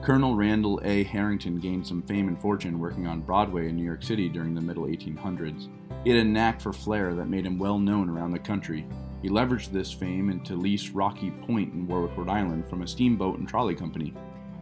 Colonel Randall A. Harrington gained some fame and fortune working on Broadway in New York City during the middle 1800s. He had a knack for flair that made him well known around the country. He leveraged this fame to lease Rocky Point in Warwick, Rhode Island from a steamboat and trolley company.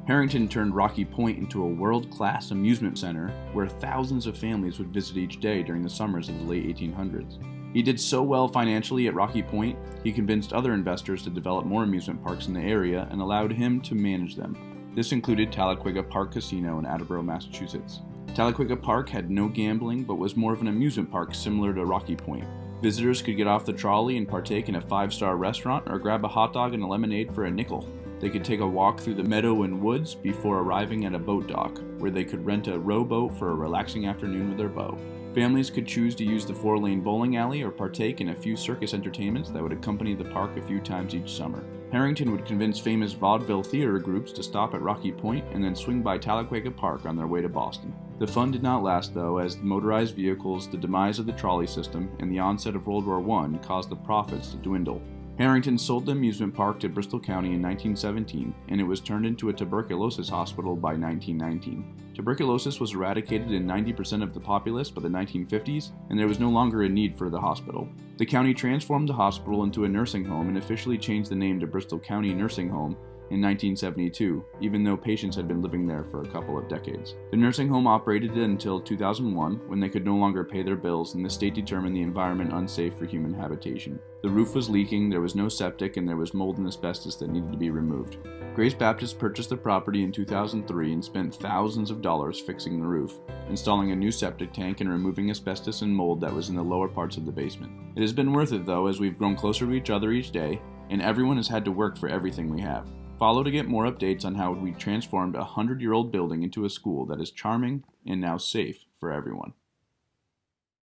Harrington turned Rocky Point into a world-class amusement center where thousands of families would visit each day during the summers of the late 1800s. He did so well financially at Rocky Point, he convinced other investors to develop more amusement parks in the area and allowed him to manage them. This included Talaquega Park Casino in Attleboro, Massachusetts. Talaquega Park had no gambling, but was more of an amusement park similar to Rocky Point. Visitors could get off the trolley and partake in a 5-star restaurant or grab a hot dog and a lemonade for a nickel. They could take a walk through the meadow and woods before arriving at a boat dock, where they could rent a rowboat for a relaxing afternoon with their beau. Families could choose to use the 4-lane bowling alley or partake in a few circus entertainments that would accompany the park a few times each summer. Harrington would convince famous vaudeville theater groups to stop at Rocky Point and then swing by Talaquega Park on their way to Boston. The fun did not last, though, as motorized vehicles, the demise of the trolley system, and the onset of World War I caused the profits to dwindle. Harrington sold the amusement park to Bristol County in 1917, and it was turned into a tuberculosis hospital by 1919. Tuberculosis was eradicated in 90% of the populace by the 1950s, and there was no longer a need for the hospital. The county transformed the hospital into a nursing home and officially changed the name to Bristol County Nursing Home in 1972, even though patients had been living there for a couple of decades. The nursing home operated until 2001, when they could no longer pay their bills and the state determined the environment unsafe for human habitation. The roof was leaking, there was no septic, and there was mold and asbestos that needed to be removed. Grace Baptist purchased the property in 2003 and spent thousands of dollars fixing the roof, installing a new septic tank and removing asbestos and mold that was in the lower parts of the basement. It has been worth it, though, as we've grown closer to each other each day, and everyone has had to work for everything we have. Follow to get more updates on how we transformed a 100-year-old building into a school that is charming and now safe for everyone.